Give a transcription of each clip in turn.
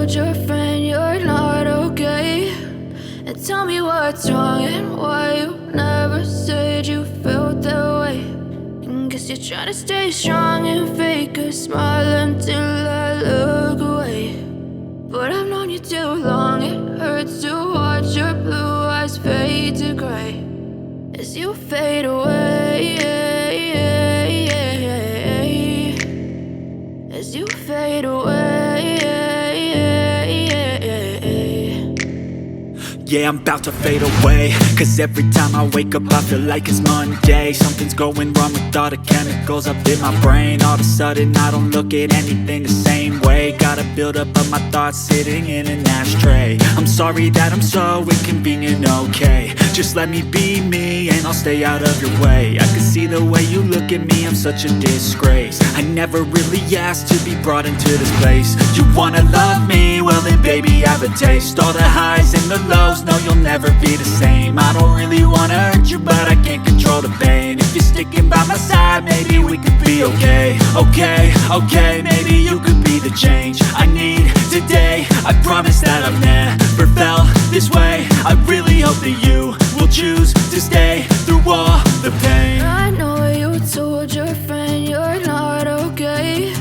told your friend you're not okay? And tell me what's wrong and why you never said you felt that way. And guess you're trying to stay strong and fake a smile until I look away. But I've known you too long, it hurts to watch your blue eyes fade to gray as you fade away, as you fade away. Yeah, I'm about to fade away, cause every time I wake up I feel like it's Monday. Something's going wrong with all the chemicals up in my brain. All of a sudden I don't look at anything the same way. Gotta build up of my thoughts sitting in an ashtray. I'm sorry that I'm so inconvenient, okay? Just let me be me and I'll stay out of your way. I can see the way you look at me, I'm such a disgrace. I never really asked to be brought into this place. You wanna love me? Well then baby have a taste. All the highs and the lows, no, you'll never be the same. I don't really wanna hurt you, but I can't control the pain. If you're sticking by my side, maybe we could be okay. Okay, maybe you could be the change I need today. I promise that I've never felt this way. I really hope that you will choose to stay through all the pain. I know you told your friend you're not okay.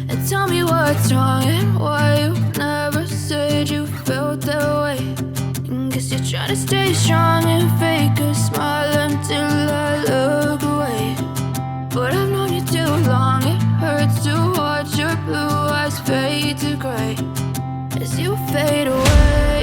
And tell me what's wrong and why you never said you felt that way. Guess you're trying to stay strong and fake a smile until I look away. But I've known you too long, it hurts to watch your blue eyes fade to gray as you fade away.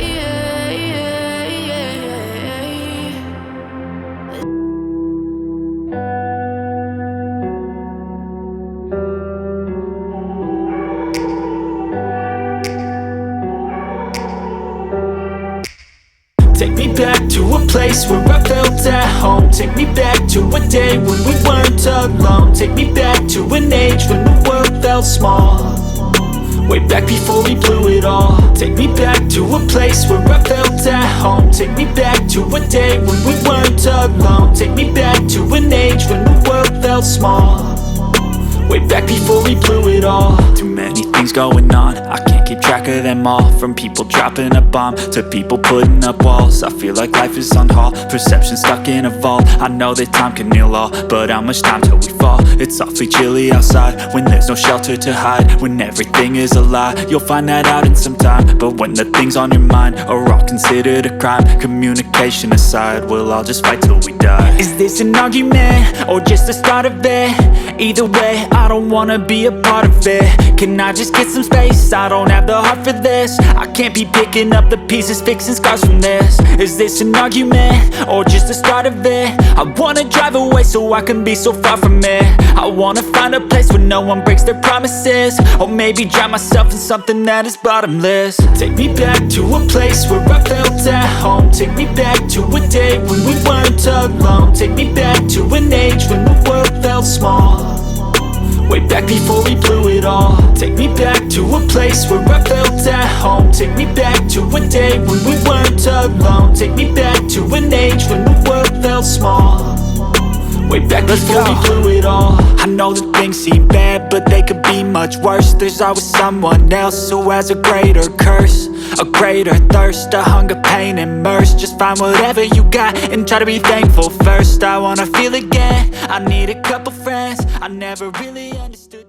Take me back to a place where I felt at home. Take me back to a day when we weren't alone. Take me back to an age when the world felt small, way back before we blew it all. Take me back to a place where I felt at home. Take me back to a day when we weren't alone. Take me back to an age when the world felt small, way back before we blew it all. Too many things going on, I can't keep track of them all. From people dropping a bomb to people putting up walls. I feel like life is on hold, perception stuck in a vault. I know that time can heal all, but how much time till we fall? It's awfully chilly outside when there's no shelter to hide. When everything is a lie, you'll find that out in some time. But when the things on your mind are all considered a crime, communication aside, we'll all just fight till we die. Is this an argument or just the start of it? Either way, I don't wanna be a part of it. Can I just get some space? I don't have the heart for this. I can't be picking up the pieces, fixing scars from this. Is this an argument or just the start of it? I wanna drive away so I can be so far from it. I wanna find a place where no one breaks their promises, or maybe drown myself in something that is bottomless. Take me back to a place where I felt at home. Take me back to a day when we weren't alone. Take me back to an age when the world felt small, way back before we blew it all. Take me back to a place where I felt at home. Take me back to a day when we weren't alone. Take me back to an age when the world felt small, way back before we blew it all. I know that things seem bad, but they could be much worse. There's always someone else who has a greater curse, a greater thirst, a hunger, pain, and mercy. Just find whatever you got and try to be thankful first. I wanna feel again, I need a couple friends. I never really understood